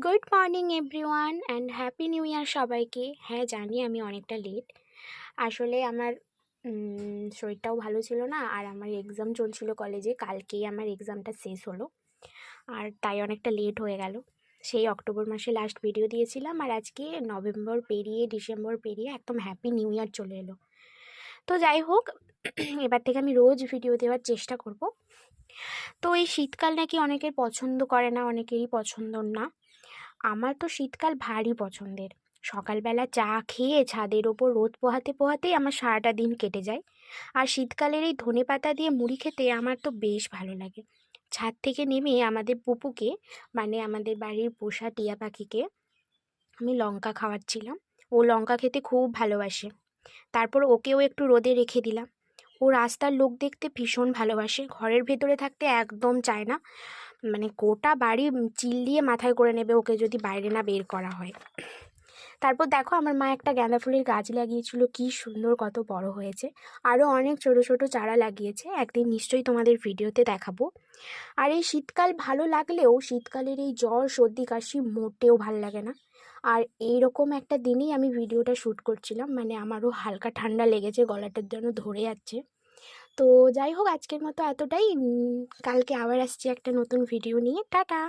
Good morning everyone and happy new year সবাইকে। হ্যাঁ, জানি আমি অনেকটা লেট। আসলে আমার শরীরটাও ভালো ছিল না, আর আমার এক্সাম চলছিল কলেজে। কালকেই আমার এক্সামটা শেষ হলো, আর তাই অনেকটা লেট হয়ে গেল। সেই অক্টোবর মাসে লাস্ট ভিডিও দিয়েছিলাম, আর আজকে নভেম্বর পেরিয়ে ডিসেম্বর পেরিয়ে একদম হ্যাপি নিউ ইয়ার চলে এলো। তো যাই হোক, এবার থেকে আমি রোজ ভিডিও দেওয়ার চেষ্টা করব। তো এই শীতকাল নাকি অনেকের পছন্দ করে না, অনেকেরই পছন্দ না। আমার তো শীতকাল ভারী পছন্দের। সকালবেলা চা খেয়ে ছাদের ওপর রোদ পোহাতে পোহাতেই আমার সারাটা দিন কেটে যায়। আর শীতকালের এই ধনেপাতা দিয়ে মুড়ি খেতে আমার তো বেশ ভালো লাগে। ছাদ থেকে নেমে আমাদের পুপুকে, মানে আমাদের বাড়ির পোষা টিয়া পাখিকে, আমি লঙ্কা খাওয়াচ্ছিলাম। ও লঙ্কা খেতে খুব ভালোবাসে। তারপর ওকেও একটু রোদে রেখে দিলাম। ও রাস্তার লোক দেখতে ভীষণ ভালোবাসে, ঘরের ভেতরে থাকতে একদম চায় না। মানে গোটা বাড়ি চিল দিয়ে মাথায় করে নেবে ওকে যদি বাইরে না বের করা হয়। তারপর দেখো, আমার মা একটা গাঁদা ফুলের গাছ লাগিয়েছিল, কি সুন্দর, কত বড় হয়েছে। আরও অনেক ছোট ছোট চারা লাগিয়েছে, একদিন নিশ্চয়ই তোমাদের ভিডিওতে দেখাবো। আর এই শীতকাল ভালো লাগলেও শীতকালের এই জ্বর সর্দি কাশি মোটেও ভালো লাগে না। আর এইরকম একটা দিনেই আমি ভিডিওটা শ্যুট করছিলাম, মানে আমারও হালকা ঠান্ডা লেগেছে, গলাটার জন্য ধরে যাচ্ছে। তো যাই হোক, আজকের মতো এতটাই। কালকে আবার আসছি একটা নতুন ভিডিও নিয়ে। টাটা।